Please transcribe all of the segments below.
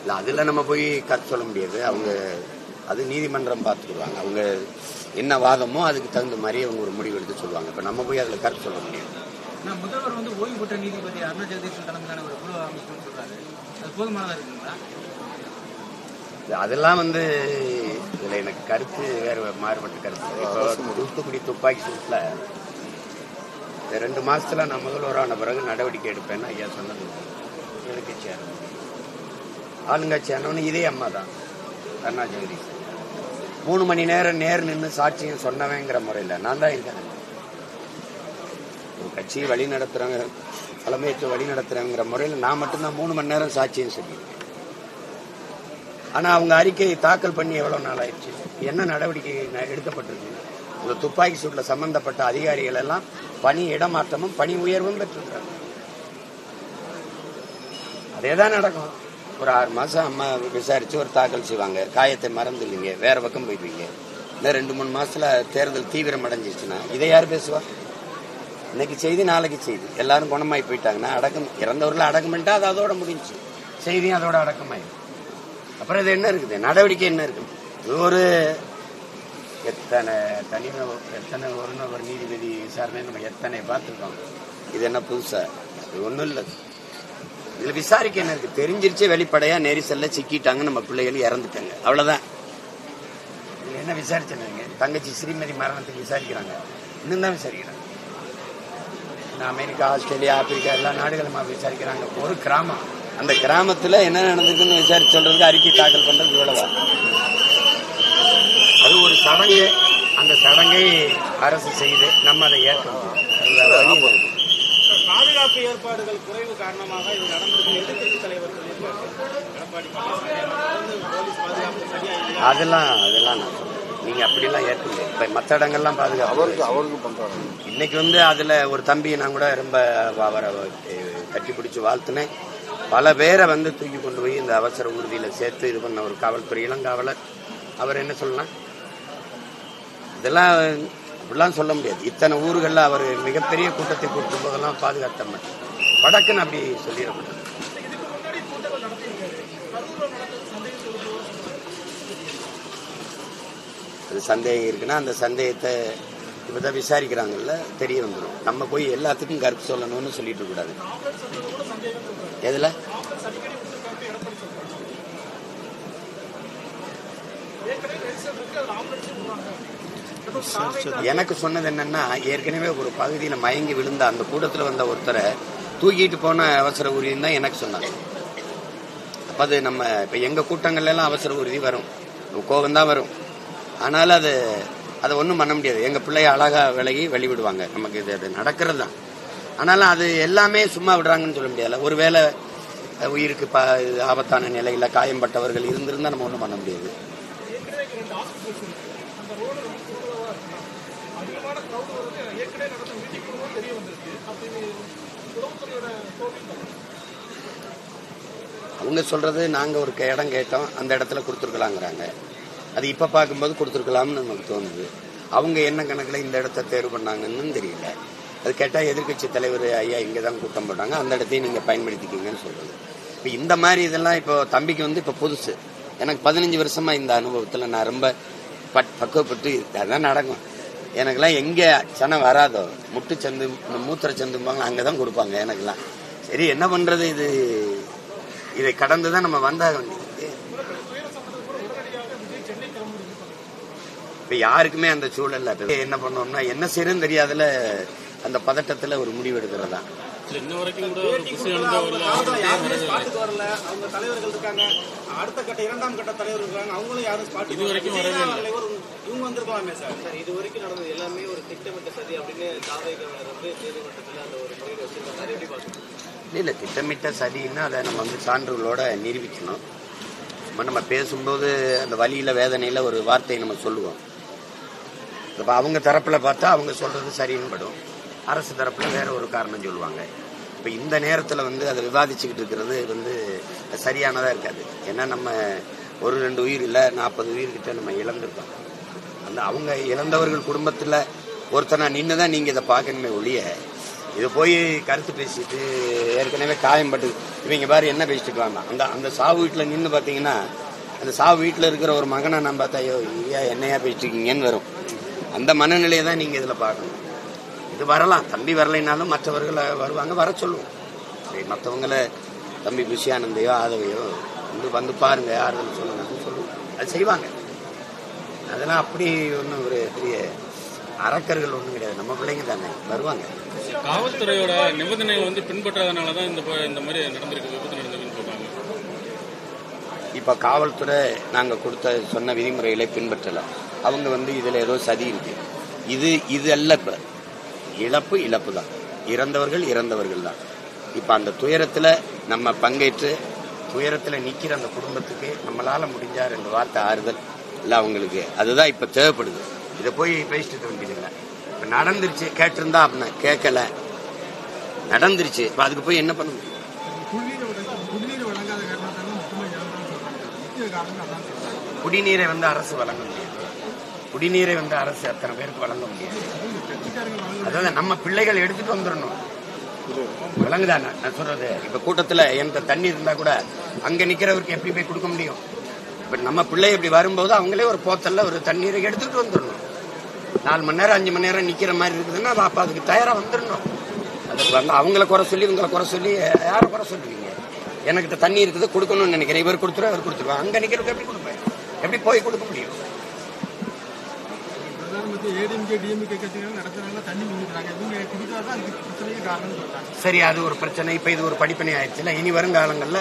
இல்லை அதில் நம்ம போய் கருத்து சொல்ல முடியாது. அவங்க அது நீதிமன்றம் பார்த்துக்குவாங்க. அவங்க என்ன வாதமோ அதுக்கு தகுந்த மாதிரி அவங்க ஒரு முடிவு எடுத்து சொல்லுவாங்க. இப்போ நம்ம போய் அதில் கருத்து சொல்ல முடியாது. முதல்வர் வந்து ஓய்வு பெற்ற நீதிபதி அருணா ஜெகதீஷன் தலைமையிலான ஒரு குழு அமைப்புன்னு சொல்றாரு. அது போதுமானதா இருக்குங்களா? அதெல்லாம் வந்து இதில் எனக்கு கருத்து வேறு மாறுபட்ட கருத்து. இப்போ தூத்துக்குடி துப்பாக்கி சூட்டில் 2 மாசத்துல நான் முதல்வரான பிறகு நடவடிக்கை எடுப்பேன்னு ஐயா சொன்னது. எதிர்கட்சியார் ஆளுங்கட்சியானவனு இதே அம்மா தான் அருணா ஜெகதீஷ் 3 மணி நேரம் நேர் நின்று சாட்சியம் சொன்னவங்கிற முறையில் நான் தான் இருக்கேன். ஒரு கட்சியை வழி நடத்துறேங்க, தலைமையேற்று வழி நடத்துறேங்கிற முறையில் நான் மட்டும்தான் 3 மணி நேரம் சாட்சியம் சொல்லியிருக்கேன். ஆனால் அவங்க அறிக்கையை தாக்கல் பண்ணி எவ்வளோ நாள் ஆயிடுச்சு, என்ன நடவடிக்கை எடுக்கப்பட்டிருக்கு? இந்த துப்பாக்கி சூட்டில் சம்பந்தப்பட்ட அதிகாரிகள் எல்லாம் பணி இடமாற்றமும் பணி உயர்வும் பெற்றிருக்காங்க. அதே தான் நடக்கும். ஒரு 6 மாசம் அம்மா விசாரிச்சு ஒரு தாக்கல் செய்வாங்க, காயத்தை மறந்துடுவீங்க, வேற பக்கம் போயிடுவீங்க. இந்த 2-3 மாசத்துல தேர்தல் தீவிரம் அடைஞ்சிச்சுன்னா இதை யார் பேசுவா? இன்னைக்கு செய்தி நாளைக்கு செய்தி, எல்லாரும் குணமாயி போயிட்டாங்கன்னா அடக்கம், இறந்தவர்கள் அடக்கம் பண்ணிட்டா அது அதோட முடிஞ்சு, செய்தியும் அதோட அடக்கமாயிடும். அப்புறம் இது என்ன இருக்குது, நடவடிக்கை என்ன இருக்குது? இது ஒரு எத்தனை ஒரு நீதிபதி விசாரணை நம்ம எத்தனை பார்த்துருக்கோம். இது என்ன புதுசா? இது ஒன்றும் இல்லை. இதுல விசாரிக்க என்ன இருக்கு? தெரிஞ்சிருச்சு வெளிப்படையா நெரிசல்ல சிக்கிட்டாங்க, நம்ம பிள்ளைகள் இறந்துட்டாங்க, அவ்வளவுதான். இதுல என்ன விசாரிச்சுங்க? தங்கச்சி ஸ்ரீமதி மரணத்துக்கு விசாரிக்கிறாங்க, இன்னும் தான் விசாரிக்கிறாங்க. அமெரிக்கா, ஆஸ்திரேலியா, ஆப்பிரிக்கா எல்லா நாடுகளும் விசாரிக்கிறாங்க. ஒரு கிராமம், அந்த கிராமத்துல என்ன நடந்திருக்குன்னு விசாரிச்சு சொல்றதுக்கு அறிக்கை தாக்கல் பண்றது இவ்வளவுதான். அது ஒரு சடங்கு, அந்த சடங்கை அரசு செய்து நம்ம அதை ஏற்கணும். பாதுகாப்பு ஏற்பாடுகள் குறைவு காரணமாக இது நடந்திருக்கு. எதிர்கட்சி தலைவர் அதெல்லாம் நான் சொல்றேன். நீங்க அப்படிலாம் ஏற்கனவே இப்ப மற்ற இடங்கள்லாம் பாதுகாப்பு அவருக்கு பண்றாங்க. இன்னைக்கு வந்து அதுல ஒரு தம்பியை நான் கூட ரொம்ப அவரை கட்டி பிடிச்சு வாழ்த்துனேன். பல பேரை வந்து தூக்கி கொண்டு போய் இந்த அவசர ஊர்தியில சேர்த்து இது பண்ண ஒரு காவல்துறை இளங்காவலர். அவர் என்ன சொல்லலாம்? இதெல்லாம் அப்படிலாம் சொல்ல முடியாது. இத்தனை ஊர்களில் அவர் மிகப்பெரிய கூட்டத்தை கூட்டும் போதெல்லாம் பாதுகாத்த வடக்குன்னு அப்படி சொல்லிடக்கூடாது. அது சந்தேகம் இருக்குன்னா அந்த சந்தேகத்தை இப்பதான் விசாரிக்கிறாங்கல்ல, தெரிய வந்துடும். நம்ம போய் எல்லாத்துக்கும் கருத்து சொல்லணும்னு சொல்லிட்டு கூடாது. எதுல எனக்கு சொன்னது என்னன்னா, ஏற்கனவே ஒரு பகுதியில மயங்கி விழுந்த அந்த கூட்டத்தில் வந்த ஒருத்தரை தூக்கிட்டு போன அவசர ஊர்தின்னு தான் எனக்கு சொன்னாங்க. அப்ப அது நம்ம இப்ப எங்க கூட்டங்கள்ல எல்லாம் அவசர ஊர்தி வரும், கோபம் தான் வரும். ஆனாலும் அதை ஒன்றும் பண்ண முடியாது. எங்க பிள்ளைய அழகா விலகி வெளிவிடுவாங்க. நமக்கு இது நடக்கிறது தான். ஆனாலும் அது எல்லாமே சும்மா விடுறாங்கன்னு சொல்ல முடியாது. ஒருவேளை உயிருக்கு ஆபத்தான நிலையில காயம்பட்டவர்கள் இருந்திருந்தா நம்ம ஒன்றும் பண்ண முடியாது. அவங்க சொல்றது நாங்க ஒரு இடம் கேட்டோம், அந்த இடத்துல கொடுத்துருக்கலாங்கிறாங்க. அது இப்ப பார்க்கும்போது கொடுத்துருக்கலாம்னு நமக்கு தோணுது. அவங்க என்ன கணக்குல இந்த இடத்த தேர்வு பண்ணாங்கன்னு தெரியல. அது கேட்டா எதிர்கட்சி தலைவர் ஐயா இங்கதான் கூட்டம் போட்டாங்க, அந்த இடத்தையும் நீங்க பயன்படுத்திக்கிங்கன்னு சொல்றது. இப்ப இந்த மாதிரி இதெல்லாம் இப்போ தம்பிக்கு வந்து இப்ப புதுசு. எனக்கு 15 வருஷமா இந்த அனுபவத்துல நான் ரொம்ப பக்குவப்பட்டு அதான் நடக்கும். எனக்கெல்லாம் எங்க சனம் வராதோ, முட்டு சந்து மூத்திர சந்தும்பாங்க, அங்கதான் கொடுப்பாங்க எனக்கெல்லாம். சரி என்ன பண்றது, இதை கடந்துதான் நம்ம வந்தாக வேண்டியது. இப்ப யாருக்குமே அந்த சூழல்ல என்ன பண்ணோம்னா என்ன செய்யறதுன்னு தெரியாதுல, அந்த பதட்டத்துல ஒரு முடிவு எடுக்கிறதா. இன்ன வரைக்கும் கூட வரல. அவங்க தலைவர்கள் இருக்காங்க, அடுத்த கட்ட 2ஆம் கட்ட தலைவர் இருக்காங்க, அவங்களும் யாரும் ஸ்பாட் இது வரைக்கும் வரவே. இவங்க வந்திருக்கலாமே சார். இது வரைக்கும் நடந்தது எல்லாமே ஒரு திட்டமிட்ட சதி அப்படின்னு தாவேகவர் வந்து நீதிமன்றத்தில் அந்த ஒரு முடிவு வச்சிருக்காங்க. எப்படி பார்க்கணும்? இல்ல திட்டமிட்ட சதின்னா அதை நம்ம வந்து சான்றுகளோட நிரூபிக்கணும். நம்ம பேசும்போது அந்த வலியில வேதனையில ஒரு வார்த்தையை நம்ம சொல்லுவோம். இப்ப அவங்க தரப்புல பார்த்தா அவங்க சொல்றது சரின்னு படும், அரசு தரப்புல வேற ஒரு காரணம் சொல்லுவாங்க. இப்ப இந்த நேரத்துல வந்து அதை விவாதிச்சுக்கிட்டு இருக்கிறது வந்து சரியானதா இருக்காது. ஏன்னா நம்ம 1-2 உயிர் இல்ல 40 உயிர்கிட்ட நம்ம இழந்திருக்கோம். அந்த அவங்க இழந்தவர்கள் குடும்பத்துல ஒருத்தனா நின்னுதான் நீங்க இதை பார்க்கணுமே ஒழிய இது போய் கருத்து பேசிட்டு ஏற்கனவே காயம்பட்டு இவங்க பாரு என்ன பேசிட்டு இருக்காங்க. அந்த சாவு வீட்டில் நின்று பார்த்தீங்கன்னா அந்த சாவு வீட்டில் இருக்கிற ஒரு மகனை நான் பார்த்தா ஐயோ ஐயா என்னையா பேசிட்டு இருக்கீங்கன்னு வரும். அந்த மனநிலையை தான் நீங்கள் இதில் பார்க்கணும். இது வரலாம், தம்பி வரலைனாலும் மற்றவர்களை வருவாங்க, வர சொல்லுவோம். சரி, மற்றவங்களை தம்பி புஷியானந்தையோ ஆதவையோ வந்து பாருங்க ஆறுதல் சொல்லணும்னு சொல்லுவோம். அது செய்வாங்க. அதெல்லாம் அப்படி ஒன்றும் ஒரு பெரிய அரக்கர்கள் ஒன்றும் கிடையாது. நம்ம பிள்ளைங்க தானே வருவாங்க. காவல்துறையோட நிபந்தனைகள் பின்பற்றாதனால தான் இந்த மாதிரி நடந்திருக்கு, விபத்து நடந்திருக்குன்னு சொல்றாங்க. இப்போ காவல்துறை நாங்கள் கொடுத்த சொன்ன விதிமுறைகளை பின்பற்றலை. அவங்க இதில் ஏதோ சதி இருக்கு. இது அல்ல. இப்போ இழப்பு தான். இறந்தவர்கள் தான். இப்போ அந்த துயரத்தில் நம்ம பங்கேற்று துயரத்தில் நிற்கிற அந்த குடும்பத்துக்கு நம்மளால முடிஞ்சா 2 வார்த்தை ஆறுதல் இல்லை அவங்களுக்கு, அதுதான் இப்போ தேவைப்படுது. இதை போய் பேசிட்டு வேண்டியதில்லை. இப்போ நடந்துருச்சு, கேட்டிருந்தா அப்படின்னா கேட்கல, நடந்துருச்சு. இப்போ அதுக்கு போய் என்ன பண்ண முடியும்? குடிநீரை அரசு வழங்க முடியாது. குடிநீரை அரசு அத்தனை பேருக்கு வழங்க முடியாது. அதாவது நம்ம பிள்ளைகள் எடுத்துட்டு வந்துடணும். விளங்குதான் நான் சொல்றது. இப்ப கூட்டத்துல எந்த தண்ணி இருந்தா கூட அங்க நிக்கிறவருக்கு எப்படி போய் கொடுக்க முடியும்? இப்ப நம்ம பிள்ளை இப்படி வரும்போது அவங்களே ஒரு போத்தல்ல ஒரு தண்ணீரை எடுத்துட்டு வந்துடணும். 4 மணி நேரம் 5 மணி நேரம் நிக்கிற மாதிரி இருக்குதுன்னா அப்ப அதுக்கு தயாரா வந்துடணும். அதுக்கு அவங்கள குறை சொல்லி இவங்களை குறை சொல்லி யாரை குறை சொல்லுவீங்க? எனக்கிட்ட தண்ணி இருக்குது கொடுக்கணும்னு நினைக்கிறேன், இவர் கொடுத்துருவா அவர் கொடுத்துருவாங்க. அங்க நிக்கிறதுக்கு எப்படி கொடுப்பேன்? எப்படி போய் கொடுக்க முடியும்? சரி, அது ஒரு பிரச்சனை. இப்ப இது ஒரு படிப்பனை ஆயிடுச்சுல. இனி வருங்காலங்கள்ல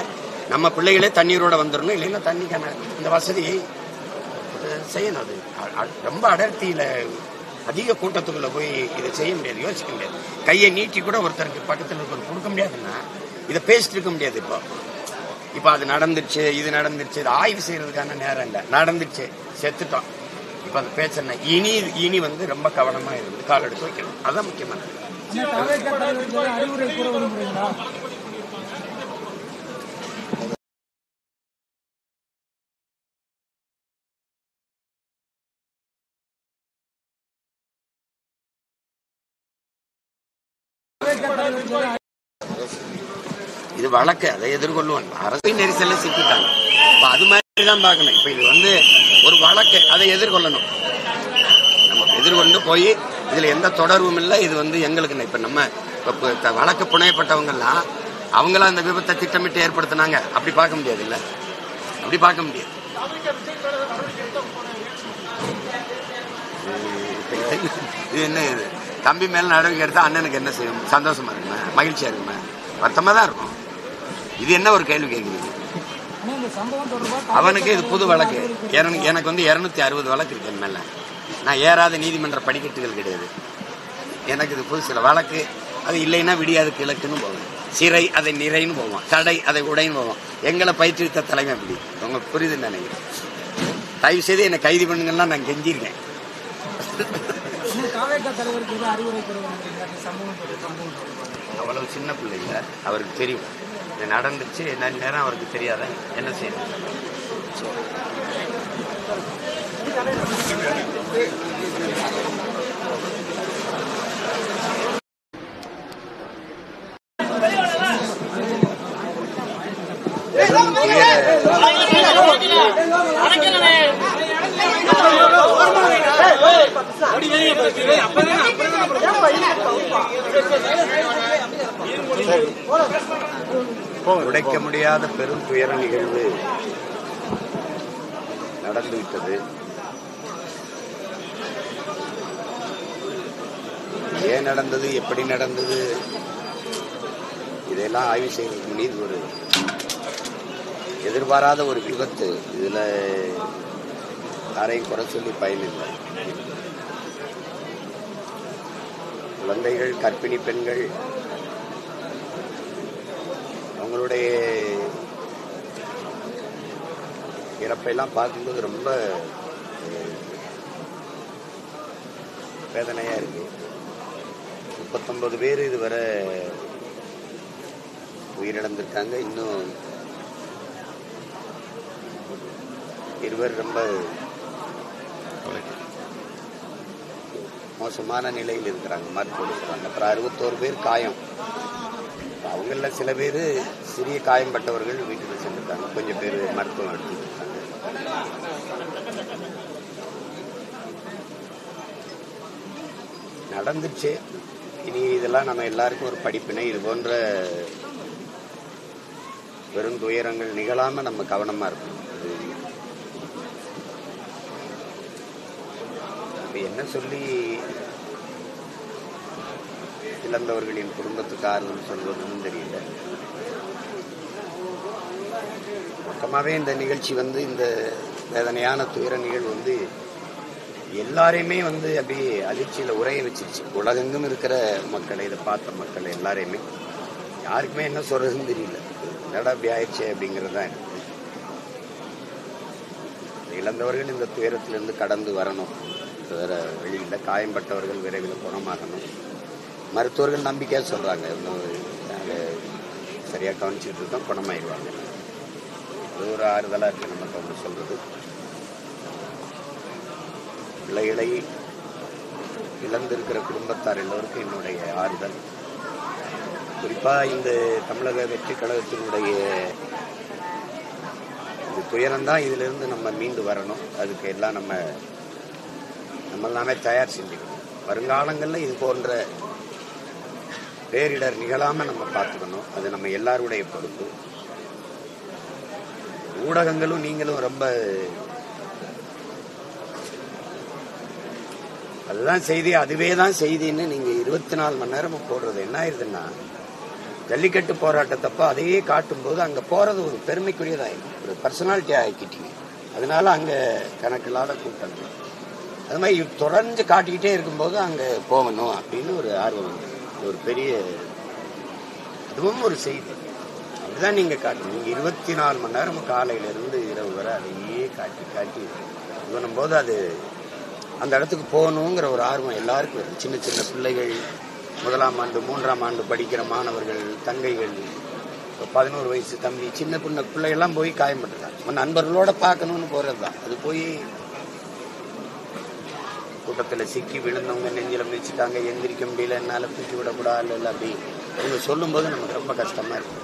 நம்ம பிள்ளைகளே தண்ணீரோட வந்துடணும். இல்லைன்னா தண்ணிக்கான இந்த வசதியை செய்யணும். அது ரொம்ப அடர்த்தியில அதிக கூட்டத்துக்குள்ள போய் இதை செய்ய முடியாது, யோசிக்க முடியாது. கையை நீட்டி கூட ஒருத்தருக்கு பக்கத்தில் இருக்கிற கொடுக்க முடியாதுன்னா இதை பேசிட்டு இருக்க முடியாது. இப்போ அது நடந்துருச்சு, இது நடந்துருச்சு, இது ஆய்வு செய்யறதுக்கான நேரம் இல்லை. நடந்துருச்சு, செத்துட்டோம். இப்ப அந்த பேச்சனை இனி ரொம்ப கவனமா இருந்து கால் எடுத்து வைக்கணும். அதான் முக்கியமானது. இது வழக்கு, அதை எதிர்கொள்ளுவாங்க. அரசு நெரிசல்ல சிக்கிட்டாங்க. அது மாதிரி தான் பார்க்கணும். இப்ப இது ஒரு வழக்கு, அதை எதிர்கொள்ளணும். நம்ம எதிர்கொண்டு போய் இதுல எந்த தொடர்பும் இல்லை. இது எங்களுக்கு இப்ப நம்ம வழக்கு புனையப்பட்டவங்கலாம் அவங்களாம் அந்த விபத்தை திட்டமிட்டு ஏற்படுத்தினாங்க. அப்படி பார்க்க முடியாது. இல்ல அப்படி பார்க்க முடியாது. இது என்ன? இது தம்பி மேல நடவடிக்கை எடுத்தா அண்ணனுக்கு என்ன செய்யும்? சந்தோஷமா இருக்குமா? மகிழ்ச்சியா இருக்குமா? வருத்தமா தான் இருக்கும். இது என்ன ஒரு கேள்வி கேட்குறீங்க? அவனுக்கு இது புது வழக்கு. எனக்கு 260 வழக்கு இருக்கு என் மேல. நான் ஏறாத நீதிமன்ற படிக்கட்டுகள் கிடையாது. எனக்கு இது புது சில வழக்கு. அது இல்லைன்னா விடியாது கிழக்குன்னு போவோம், சிறை அதை நிறைன்னு போவோம், தடை அதை உடைன்னு போவோம். எங்களை பயிற்றுவித்த தலைமை அப்படி. உங்களுக்கு புரியுதுன்னு நினைக்கிறேன். தயவு செய்து என்னை கைது பண்ணுங்கன்னா நான் கெஞ்சிருக்கேன். அவ்வளவு சின்ன பிள்ளை இல்லை, அவருக்கு தெரியும். இது நடந்துச்சு என்ன நேரம் அவருக்கு தெரியாத என்ன செய்யணும். உடைக்க முடியாத பெரும் துயர நிகழ்வு நடந்துவிட்டது. ஏன் நடந்தது, எப்படி நடந்தது, இதெல்லாம் ஆய்வு செய்வதற்கு மீது ஒரு எதிர்பாராத ஒரு விபத்து. இதுல யாரையும் குறை சொல்லி பயனில்லை. குழந்தைகள், கர்ப்பிணி பெண்கள் அவங்களுடைய இறப்பெல்லாம் பார்க்கும்போது ரொம்ப வேதனையா இருக்கு. 39 பேர் இதுவரை உயிரிழந்திருக்காங்க. இன்னும் 2 ரொம்ப மோசமான நிலையில் இருக்கிறாங்க, மருத்துவர் இருக்கிறாங்க. அப்புறம் 61 பேர் காயம். அவங்கள சில பேர் சிறிய காயம்பட்டவர்கள் வீட்டுக்கு சென்றிருக்காங்க, கொஞ்சம் பேர் மருத்துவம் எடுத்துட்டு இருக்காங்க. நடந்துச்சு. இனி இதெல்லாம் நம்ம எல்லாருக்கும் ஒரு படிப்பினை. இது போன்ற வெறும் துயரங்கள் நிகழாம நம்ம கவனமா இருக்கணும். என்ன சொல்லி இழந்தவர்களின் குடும்பத்துக்கு ஆறுதல் சொல்வதுன்னு தெரியல. மொத்தமாவே இந்த நிகழ்ச்சி இந்த வேதனையான துயர நிகழ்வு எல்லாரையுமே அப்படியே அதிர்ச்சியில உரைய வச்சிருச்சு. உலகெங்கும் இருக்கிற மக்களை, இதை பார்த்த மக்கள் எல்லாரையுமே, யாருக்குமே என்ன சொல்றதுன்னு தெரியல. என்னடா அப்படி ஆயிடுச்சு அப்படிங்கிறது தான். இழந்தவர்கள் இந்த துயரத்திலிருந்து கடந்து வரணும், வேற வழியில். காயம்பட்டவர்கள் விரைவில் குணமாகணும். மருத்துவர்கள் நம்பிக்கையா சொல்றாங்க, நாங்கள் சரியா கவனிச்சுட்டு இருக்கோம், குணமாயிடுவாங்க. அது ஒரு ஆறுதலா இருக்கு நமக்கு அவங்க சொல்றது. பிள்ளைகளை இழந்திருக்கிற குடும்பத்தார் எல்லோருக்கும் என்னுடைய ஆறுதல். குறிப்பா இந்த தமிழக வெற்றி கழகத்தினுடைய துயரம்தான், இதுல இருந்து நம்ம மீண்டு வரணும். அதுக்கு எல்லாம் நம்ம எல்லாமே தயார் செஞ்சுக்கணும். வருங்காலங்களில் இது போன்ற பேரிடர் நிகழாம நம்ம பார்த்துக்கணும். அது நம்ம எல்லாருடைய பொறுப்பு. ஊடகங்களும் நீங்களும் ரொம்ப அதுதான் செய்தி, அதுவே தான் செய்தின்னு நீங்க 24 மணி நேரமும் போடுறது என்ன ஆயிருதுன்னா, ஜல்லிக்கட்டு போராட்டத்தப்ப அதையே காட்டும் போது அங்க போறது ஒரு பெருமைக்குரியதாயிடும், ஒரு பர்சனாலிட்டி ஆக்கிட்டீங்க. அதனால அங்க கணக்கில்லாத கூட்டங்கள். அது மாதிரி தொடர்ந்து காட்டிக்கிட்டே இருக்கும்போது அங்க போகணும் அப்படின்னு ஒரு ஆர்வம், ஒரு பெரிய, அதுவும் ஒரு செய்தி. அப்படிதான் நீங்க காட்டணும். நீங்க 24 மணி நேரம் காலையில இருந்து இரவு வரை அதையே காட்டி காட்டி பண்ணும் போது அது அந்த இடத்துக்கு போகணுங்கிற ஒரு ஆர்வம் எல்லாருக்கும் வரும். சின்ன சின்ன பிள்ளைகள், 1ஆம் ஆண்டு 3ஆம் ஆண்டு படிக்கிற மாணவர்கள், தங்கைகள், 11 வயசு தம்பி, சின்ன பிள்ளைகள்லாம் போய் காயப்பட்டுருக்காங்க. நண்பர்களோட பார்க்கணும்னு போறதுதான். அது போய் கூட்டத்தில் சிக்கி விழுந்தவங்க நெஞ்சில மிதிச்சுட்டாங்க, எந்திரிக்க முடியல, என்னால தூக்கி விடக்கூடாது இல்லை அப்படி அவங்க சொல்லும் போது நமக்கு ரொம்ப கஷ்டமா இருக்கு.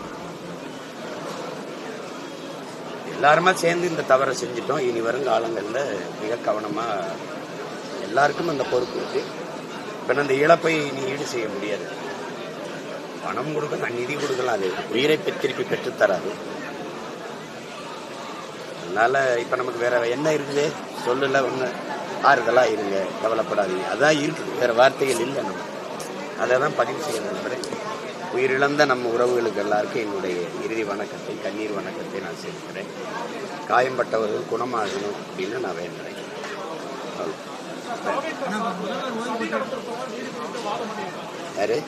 எல்லாருமா சேர்ந்து இந்த தவறை செஞ்சுட்டோம். இனி வரும் காலங்களில் மிக கவனமா எல்லாருக்கும் அந்த பொறுப்பு இருக்கு. இப்ப அந்த இழப்பை நீ ஈடு செய்ய முடியாது. பணம் கொடுக்கலாம், நிதி கொடுக்கலாம், அது உயிரை திருப்பி பெற்றுத்தராது. அதனால இப்ப நமக்கு வேற என்ன இருக்குது சொல்லல, ஒண்ணு ஆறுதலா இருங்க, கவலைப்படாதீங்க, அதான் இருக்குது, வேற வார்த்தைகள் இல்லை. நம்ம அதை தான் பதிவு செய்யணும். உயிரிழந்த நம்ம உறவுகளுக்கு எல்லாருக்கும் என்னுடைய இறுதி வணக்கத்தை, கண்ணீர் வணக்கத்தை நான் சேர்க்கிறேன். காயம்பட்டவர்கள் குணமாகணும் அப்படின்னு நான் வேண்டுறேன். யாரு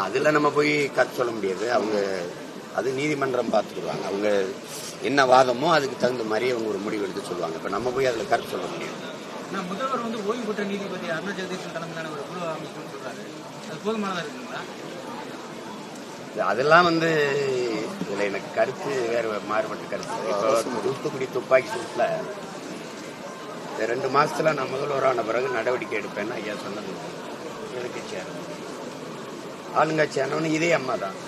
அதுல நம்ம போய் கருத்து சொல்ல முடியாது. அவங்க அது நீதிமன்றம் பார்த்துக்குவாங்க. அவங்க என்ன வாதமோ அதுக்கு தகுந்த மாதிரி அவங்க ஒரு முடிவு எடுத்து சொல்லுவாங்க. இப்ப நம்ம போய் அதுல கருத்து சொல்ல முடியாது. முதல்வர் ஓய்வு பெற்ற நீதிபதி அருணா ஜெகதீஷன் தலைமையிலான ஒரு குழு அமைக்கணும்னு சொல்றாரு. அது போதுமானதா இருக்குங்களா? அதெல்லாம் இதுல எனக்கு கருத்து வேற மாறுபட்ட கருத்து. இப்போ தூத்துக்குடி துப்பாக்கி சூட்ல 2 மாசத்துல நான் முதல்வரான பிறகு நடவடிக்கை எடுப்பேன்னு ஐயா சொன்னது. எதிர்கட்சி ஆளுங்கட்சியானவனு இதே அம்மா தான்,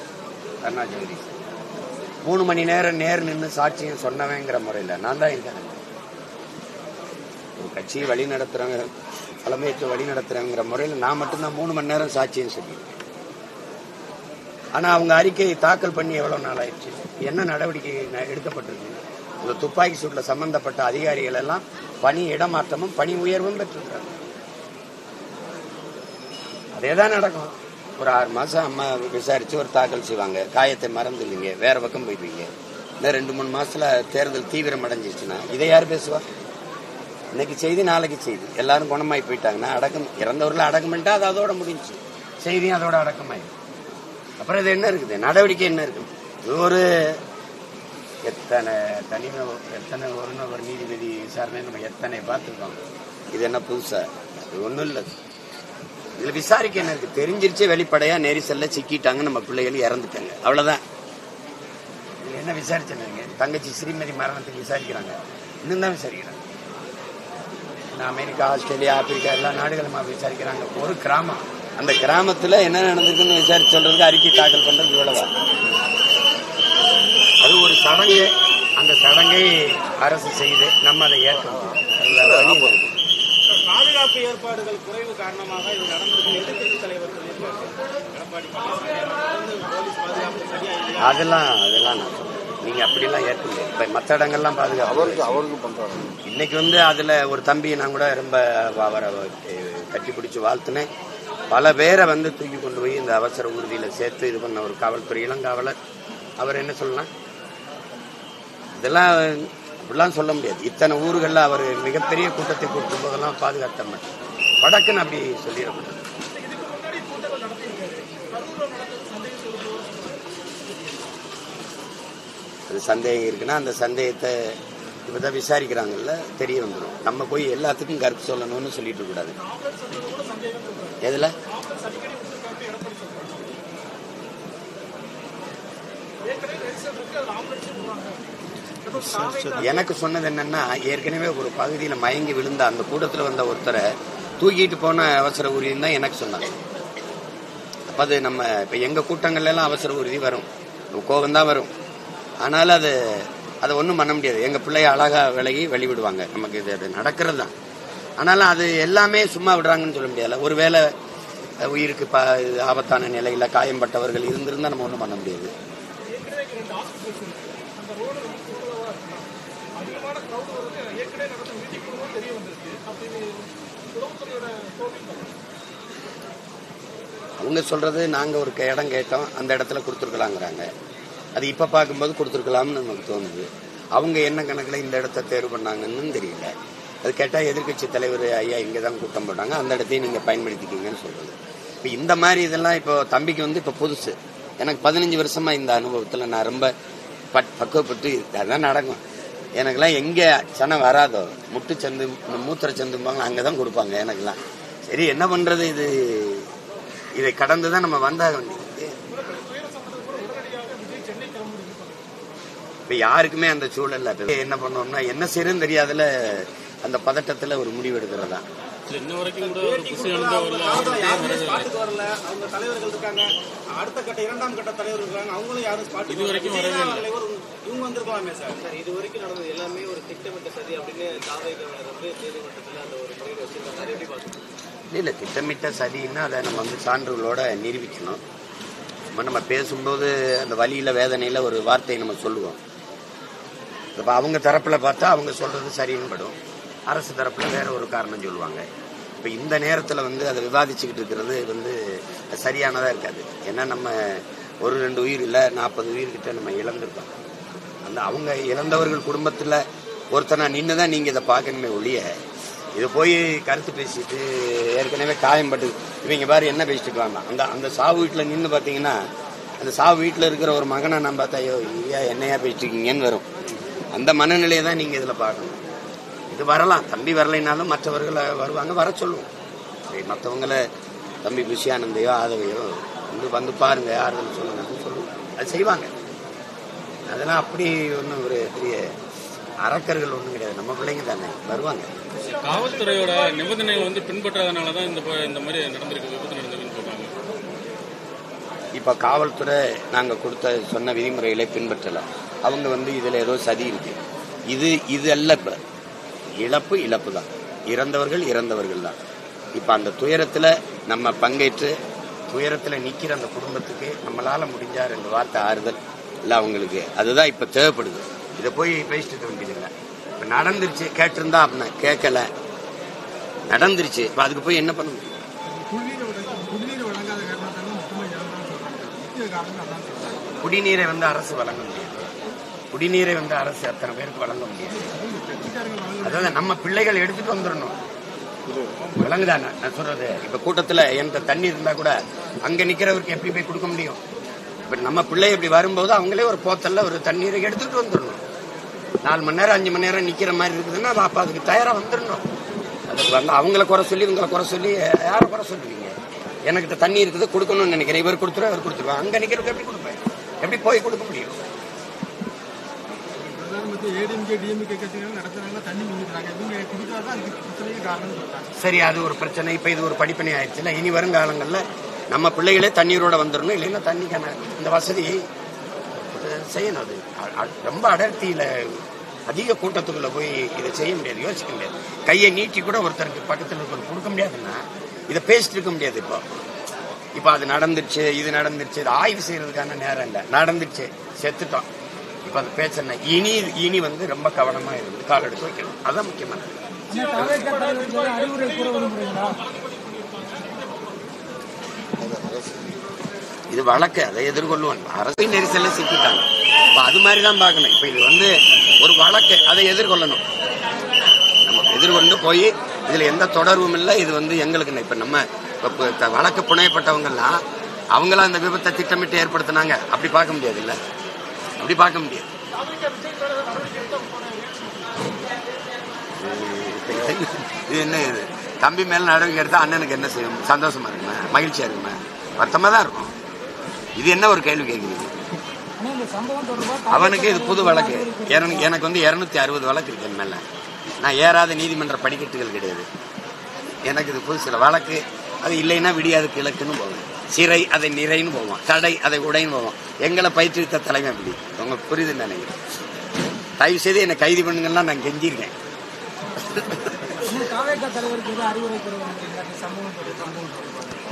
அருணா ஜெகதீஷ். 3 மணி நேரம் நேர் நின்று சாட்சியம் சொன்னவங்கிற முறையில் நான் தான் இருக்கேன். ஒரு கட்சியை வழி நடத்துறவங்க, தலைமையேற்று வழி நடத்துறவங்கிற முறையில் நான் மட்டும்தான் 3 மணி நேரம் சாட்சியம் சொல்லியிருக்கேன். ஆனா அவங்க அறிக்கையை தாக்கல் பண்ணி எவ்வளவு நாள் ஆயிடுச்சு, என்ன நடவடிக்கை எடுக்கப்பட்டிருக்கு? இந்த துப்பாக்கி சூட்ல சம்பந்தப்பட்ட அதிகாரிகள் எல்லாம் பணி இடமாற்றமும் பணி உயர்வும் பெற்றிருக்காங்க. அதேதான் நடக்கும். ஒரு 6 மாசம் அம்மா விசாரிச்சு ஒரு தாக்கல் செய்வாங்க, காயத்தை மறந்துடுவீங்க, வேற பக்கம் போயிடுவீங்க. இந்த 2-3 மாசத்துல தேர்தல் தீவிரம் அடைஞ்சிச்சுன்னா இதை யார் பேசுவா? இன்னைக்கு செய்தி நாளைக்கு செய்தி, எல்லாரும் குணமாயி போயிட்டாங்கன்னா அடக்கம், இறந்தவர்கள் அடக்கம் பண்ணிட்டா அது அதோட முடிஞ்சு, செய்தியும் அதோட அடக்கமாயிடும். அப்புறம் இது என்ன இருக்குது, நடவடிக்கை என்ன இருக்குது? ஒரு எத்தனை ஒரு நீதிபதி விசாரணை நம்ம எத்தனை பார்த்துருக்கோம். இது என்ன புதுசா? அது ஒன்றும் இல்லை. இதுல விசாரிக்க என்ன இருக்கு? தெரிஞ்சிருச்சு, வெளிப்படையா நெரிசல்ல சிக்கிட்டாங்க, நம்ம பிள்ளைகள் இறந்துட்டாங்க, அவ்வளவுதான். என்ன விசாரிச்சுங்க? தங்கச்சி ஸ்ரீமதி மரணத்துக்கு விசாரிக்கிறாங்க, இன்னும் தான் விசாரிக்கிறாங்க. அமெரிக்கா, ஆஸ்திரேலியா, ஆப்பிரிக்கா எல்லா நாடுகளுமா விசாரிக்கிறாங்க. ஒரு கிராமம், அந்த கிராமத்தில் என்ன நடந்திருக்குன்னு விசாரிச்சு சொல்றதுக்கு அறிக்கை தாக்கல் பண்றது இவ்வளவா? அது ஒரு சடங்கு, அந்த சடங்கை அரசு செய்து நம்ம அதை ஏற்கணும். பாதுகாப்பு ஏற்பாடுகள் குறைவு காரணமாக இது நடந்திருக்கு. எதிர்க்கட்சி தலைவர் எடப்பாடி போலீஸ் பாதுகாப்பு சரியா இல்லையா? அதெல்லாம் நான் சொல்றேன். நீங்க அப்படிலாம் ஏற்கனவே இப்ப மற்ற இடங்கள்லாம் பாதுகாப்பு அவருக்கு பண்றாங்க. இன்னைக்கு அதுல ஒரு தம்பியை நான் கூட ரொம்ப அவரை கட்டி பிடிச்சி வாழ்த்துனேன். பல பேரை தூக்கி கொண்டு போய் இந்த அவசர ஊர்தியில சேர்த்து இது பண்ண ஒரு காவல்துறை இளங்காவலர். அவர் என்ன சொல்லலாம்? இதெல்லாம் அப்படிலாம் சொல்ல முடியாது. இத்தனை ஊர்கள்ல அவர் மிகப்பெரிய கூட்டத்தை கூட்டும் போதெல்லாம் பாதுகாத்த மாட்டேன். வடக்குன்னு அப்படி சொல்லிட மாட்டேன். அது சந்தேகம் இருக்குன்னா அந்த சந்தேகத்தை இப்பதான் விசாரிக்கிறாங்கல்ல, தெரிய வந்துடும். நம்ம போய் எல்லாத்துக்கும் கருத்து சொல்லணும்னு சொல்லிட்டு இருக்க கூடாது. எதுல எனக்கு சொன்னது என்னன்னா, ஏற்கனவே ஒரு பகுதியில் மயங்கி விழுந்த அந்த கூட்டத்தில் வந்த ஒருத்தரை தூக்கிட்டு போன அவசர ஊர்தின்னு தான் எனக்கு சொன்னாங்க. அப்ப அது நம்ம இப்ப எங்க கூட்டங்கள்ல எல்லாம் அவசர ஊர்தி வரும், கோபம் தான் வரும். ஆனாலும் அதை ஒன்றும் பண்ண முடியாது. எங்க பிள்ளைய அழகா விலகி வெளிவிடுவாங்க. நமக்கு இது நடக்கிறது தான். ஆனாலும் அது எல்லாமே சும்மா விடுறாங்கன்னு சொல்ல முடியாது. ஒருவேளை உயிருக்கு ஆபத்தான நிலையில காயம்பட்டவர்கள் இருந்திருந்தா நம்ம ஒன்றும் பண்ண முடியாது. அவங்க சொல்றது நாங்க ஒரு இடம் கேட்டோம், அந்த இடத்துல கொடுத்துருக்கலாங்கிறாங்க. அது இப்ப பார்க்கும்போது கொடுத்துருக்கலாம்னு நமக்கு தோணுது. அவங்க என்ன கணக்குல இந்த இடத்த தேர்வு பண்ணாங்கன்னு தெரியல. அது கேட்டா எதிர்கட்சி தலைவர் ஐயா இங்கதான் கூட்டம் போட்டாங்க, அந்த இடத்தையும் நீங்க பயன்படுத்திக்கீங்கன்னு சொல்றது. இப்ப இந்த மாதிரி இதெல்லாம் இப்போ தம்பிக்கு இப்ப புதுசு. எனக்கு 15 வருஷமா இந்த அனுபவத்துல நான் ரொம்ப பக்குவப்பட்டு அதான் நடக்கும். எனக்கெல்லாம் எங்க சனம் வராதோ முட்டு சந்து மூத்திர சந்தும்பாங்க, அங்கதான் கொடுப்பாங்க எனக்கெல்லாம். சரி என்ன பண்றது, இதை கடந்துதான் நம்ம வந்தாக வேண்டியது. இப்ப யாருக்குமே அந்த சூழல்ல என்ன பண்ணோம்னா என்ன செய்யறதுன்னு தெரியாதுல, அந்த பதட்டத்துல ஒரு முடிவு எடுக்கிறதா. அவங்க தலைவர்கள் இருக்காங்க, அடுத்த கட்ட 2ஆம் கட்ட தலைவர் இருக்காங்க, அவங்களும் யாரும் இவங்க வந்திருக்கலாமே சார். இது வரைக்கும் நடந்தது எல்லாமே ஒரு திட்டமிட்ட சதி அப்படின்னு நீதிமன்றத்தில் அந்த ஒரு முறையில் வச்சிருக்காங்க. எப்படி பார்க்கணும்? இல்ல திட்டமிட்ட சதின்னா அதை நம்ம சான்றுகளோட நிரூபிக்கணும். நம்ம பேசும்போது அந்த வலியில வேதனையில ஒரு வார்த்தையை நம்ம சொல்லுவோம். இப்ப அவங்க தரப்புல பார்த்தா அவங்க சொல்றது சரின்னு படும், அரசு தரப்புல வேற ஒரு காரணம் சொல்லுவாங்க. இப்ப இந்த நேரத்துல அதை விவாதிச்சுக்கிட்டு இருக்கிறது சரியானதா இருக்காது. ஏன்னா நம்ம 1-2 உயிர் இல்ல 40 உயிர்கிட்ட நம்ம இழந்திருக்கோம். அந்த அவங்க இழந்தவர்கள் குடும்பத்துல ஒருத்தனா நின்னுதான் நீங்க இதை பார்க்கணுமே ஒழிய இதை போய் கருத்து பேசிட்டு ஏற்கனவே காயம்பட்டு இவங்க பாரு என்ன பேசிட்டு வாங்க. அந்த சாவு வீட்டுல நின்று பாத்தீங்கன்னா அந்த சாவு வீட்டுல இருக்கிற ஒரு மகனை நான் பார்த்தா ஐயோ ஐயா என்னையா பேசிட்டு இருக்கீங்கன்னு வரும். அந்த மனநிலையை தான் நீங்க இதுல பார்க்கணும். இது வரலாம், தம்பி வரலைனாலும் மற்றவர்களை வருவாங்க, வர சொல்லுவோம். சரி மற்றவங்களை தம்பி புஷியானந்தையோ ஆதவையோ வந்து பாருங்க ஆறுதல் சொல்லுங்க சொல்லுவோம், அது செய்வாங்க. அதெல்லாம் அப்படி ஒன்றும் ஒரு பெரிய அரக்கர்கள் ஒன்றும் கிடையாது, நம்ம பிள்ளைங்க தானே வருவாங்க. காவல்துறையோட நிபந்தனைகள் பின்பற்றாதனாலதான் இந்த மாதிரி நடந்திருக்கு, விபத்து நடந்திருக்குன்னு சொல்றாங்க. இப்ப காவல்துறை நாங்க சொன்ன விதிமுறைகளை பின்பற்றலாம். அவங்க இதுல ஏதோ சதி இருக்கு. இது அல்ல. இப்ப இழப்பு தான், இறந்தவர்கள் தான். இப்ப அந்த துயரத்துல நம்ம பங்கேற்று துயரத்துல நிக்கிற அந்த குடும்பத்துக்கு நம்மளால முடிஞ்சா 2 வார்த்தை ஆறுதல் இல்ல அவங்களுக்கு, அதுதான் இப்ப தேவைப்படுது. இதை போய் பேசிட்டு இருக்க வேண்டியதில்லை. இப்ப நடந்துருச்சு, கேட்டிருந்தா அப்படின்னா கேட்கல, நடந்துருச்சு. இப்ப அதுக்கு போய் என்ன பண்ண முடியும்? குடிநீரை அரசு வழங்க முடியாது. குடிநீரை அரசு அத்தனை பேருக்கு வழங்க முடியாது. அதாவது நம்ம பிள்ளைகள் எடுத்துட்டு வந்துடணும். விளங்குதானே நான் சொல்றது? இப்ப கூட்டத்துல எந்த தண்ணி இருந்தா கூட அங்க நிக்கிறவருக்கு எப்படி போய் கொடுக்க முடியும்? இப்ப நம்ம பிள்ளை இப்படி வரும்போது அவங்களே ஒரு போத்தல்ல ஒரு தண்ணீரை எடுத்துட்டு வந்துடணும். 4 மணி நேரம் 5 மணி நேரம் நிக்கிற மாதிரி இருக்குதுன்னா அப்ப அதுக்கு தயாரா வந்துடணும். அதுக்கு அவங்கள குறை சொல்லி இவங்களை குறை சொல்லி யாரை குறை சொல்லுவீங்க? எனக்கு தண்ணி இருக்குது கொடுக்கணும்னு நினைக்கிறேன், இவர் கொடுத்துருவா அவர் கொடுத்துருவா, அங்க நிக்கிறதுக்கு எப்படி கொடுப்பேன்? எப்படி போய் கொடுக்க முடியும்? தமிழ்நாடு மத்திய ஏடிஎம்கே டிஎம்கே கட்சிகள் நடத்துறாங்க, தண்ணி நிறுத்துறாங்க. இவங்க குடிக்காதான் அதுக்கு பிரச்சனைக்கு காரணம் சொல்றாங்க. சரி, அது ஒரு பிரச்சனை. இப்ப இது ஒரு படிப்பனை ஆயிடுச்சுல. இனி வருங்காலங்கள்ல நம்ம பிள்ளைகளே தண்ணீரோட வந்துடணும். இல்லைன்னா தண்ணிக்கான இந்த வசதி செய்யணும். அது ரொம்ப அடர்த்தியில அதிக கூட்டத்துக்குள்ள போய் இதை செய்ய முடியாது, யோசிக்க முடியாது. கையை நீட்டி கூட ஒருத்தருக்கு பக்கத்தில் இருக்க கொடுக்க முடியாதுன்னா இதை பேசிட்டு இருக்க முடியாது. இப்போ அது நடந்துருச்சு, இது நடந்துருச்சு, இது ஆய்வு செய்யறதுக்கான நேரம் இல்லை. நடந்துருச்சு, செத்துட்டோம். இப்போ அது பேசணும். இனி வந்து ரொம்ப கவனமா இருந்து கால் எடுத்து வைக்கணும். அதுதான் முக்கியமானது. இது வழக்கு, அதை எதிர்கொள்ளுவாங்க. அரசு நெரிசல்ல சிக்கிட்டாங்க. அது மாதிரிதான் பார்க்கணும். இப்ப இது வந்து ஒரு வழக்கு, அதை எதிர்கொள்ளணும். நம்ம எதிர்கொண்டு போய் இதுல எந்த தொடர்பும் இல்லை. இது வந்து எங்களுக்கு இப்ப நம்ம வழக்கு புனையப்பட்டவங்க எல்லாம் அவங்களாம் அந்த விபத்தை திட்டமிட்டு ஏற்படுத்தினாங்க. அப்படி பார்க்க முடியாது இல்ல, அப்படி பார்க்க முடியாது. இது என்ன, இது தம்பி மேல நடவடிக்கை எடுத்தா அண்ணனுக்கு என்ன செய்யும்? சந்தோஷமா இருக்குமா, மகிழ்ச்சியா இருக்குமா, வருத்தமா தான் இருக்கும். இது என்ன ஒரு கேள்வி கேட்குறீங்க? அவனுக்கு இது புது வழக்கு. எனக்கு வந்து 260 வழக்கு இருக்கு என் மேல. நான் ஏறாத நீதிமன்ற படிக்கட்டுகள் கிடையாது. எனக்கு இது புது சில வழக்கு. அது இல்லைன்னா விடியாது கிழக்குன்னு போவோம், சிறை அதை நிறைன்னு போவோம், தடை அதை உடைன்னு போவோம். எங்களை பயிற்றுவித்த தலைமை அப்படி. உங்க புரியுதுன்னு நினைக்கிறேன். தயவு செய்து என்னை கைது பண்ணுங்கன்னா நான் கெஞ்சிருக்கேன்.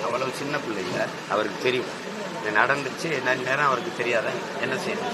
அவ்வளவு சின்ன பிள்ளை இல்லை, அவருக்கு தெரியும் இது நடந்துச்சு. என்ன நேரம் அவருக்கு தெரியாத என்ன செய்யணும்.